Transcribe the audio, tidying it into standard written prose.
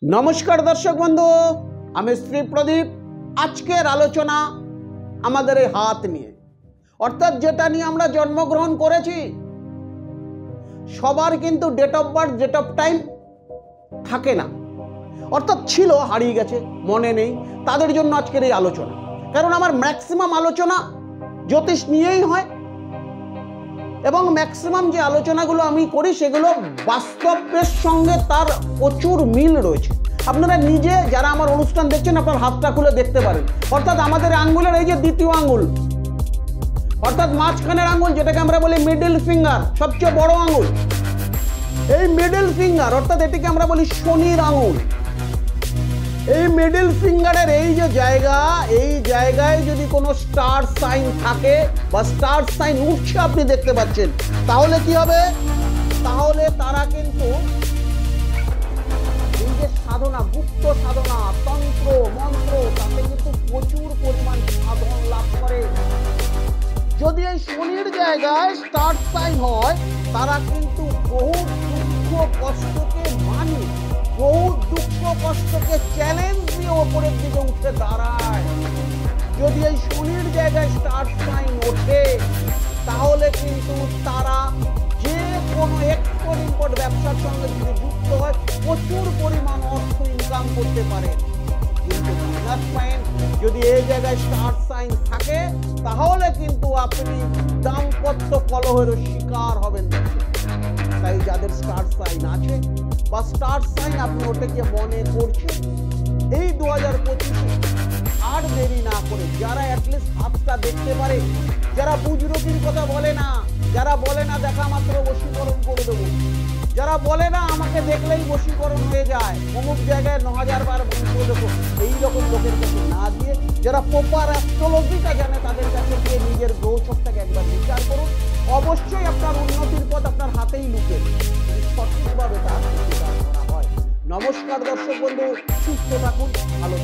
नमस्कार दर्शक बंधु आमी श्री प्रदीप आजकेर आलोचना आमादेर एई हाथ निये अर्थात जेटा निये आमरा जन्मग्रहण करेছি सबार किन्तु date of birth date of time थाके ना अर्थात छिलो हारिये गेছে मने नेই तादेर জন্য আজকের এই আলোচনা কারণ আমার ম্যাক্সিমাম আলোচনা জ্যোতিষ নিয়েই হয় এবং ম্যাক্সিমাম যে আলোচনাগুলো আমি করি সেগুলো বাস্তবের সঙ্গে তার প্রচুর মিল রয়েছে। আপনারা নিজে যারা আমার অনুষ্ঠান দেখছেন আপনার হাতটা খুলে দেখতে পারেন। অর্থাৎ আমাদের আঙ্গুলের এই যে দ্বিতীয় আঙ্গুল অর্থাৎ মাঝখানের আঙ্গুল যেটাকে আমরা বলি মিডল ফিঙ্গার সবচেয়ে বড় আঙ্গুল, এই মিডল ফিঙ্গার অর্থাৎ এটিকে আমরা বলি শনির আঙ্গুল। এই মিডল ফিঙ্গারের এই যে জায়গা এই জায়গায় যদি কোনো স্টার সাইন থাকে বা স্টার সাইন উঠছে আপনি দেখতে পাচ্ছেন তাহলে কি হবে, তাহলে তারা কিন্তু এই যে সাধনা গুপ্ত সাধনা তন্ত্র মন্ত্র তাতে কিন্তু প্রচুর পরিমাণ সাধন লাভ করে। যদি এই শনির জায়গায় স্টার সাইন হয় তারা কিন্তু বহু দুঃখ কষ্টকে মানিয়ে বহু দুঃখ কষ্টকে চ্যালেঞ্জ দিয়ে ওপরের দিকে উঠে দাঁড়ায়। যদি এই শনির জায়গায় স্টার সাইন ওঠে তাহলে কিন্তু তারা যে কোনো এক্সপোর্ট ইম্পোর্ট ব্যবসার সঙ্গে যদি যুক্ত হয় প্রচুর পরিমাণ অর্থ ইনকাম করতে পারে। কিন্তু মাইনাস পয়েন্ট যদি এই জায়গায় স্টার সাইন থাকে তাহলে কিন্তু আপনি দাম্পত্য কলহের শিকার হবেন। তাই যাদের স্টার সাইন আছে বা স্টার সাইন আপনি ওটাকে মনে করছেন এই 2025 আর দেরি না করে যারা অ্যাটলিস্ট হাতটা দেখতে পারে, যারা বুজরুকির কথা বলে না, যারা বলে না দেখা মাত্র বশীকরণ করে দেবো, যারা বলে না আমাকে দেখলেই বশীকরণ হয়ে যায় অমুক জায়গায় 9000 বার বন্ধ দেখো, এইরকম লোকের কাছে না দিয়ে যারা প্রপার অ্যাস্ট্রোলজিটা জানে তাদের কাছে গিয়ে নিজের গ্রহছকটাকে একবার বিচার করুন। অবশ্যই আপনার উন্নতির পথ আপনার হাতেই লুকে সঠিকভাবে তার বিচার করা হয়। নমস্কার দর্শক বন্ধু, সুস্থ থাকুন, ভালো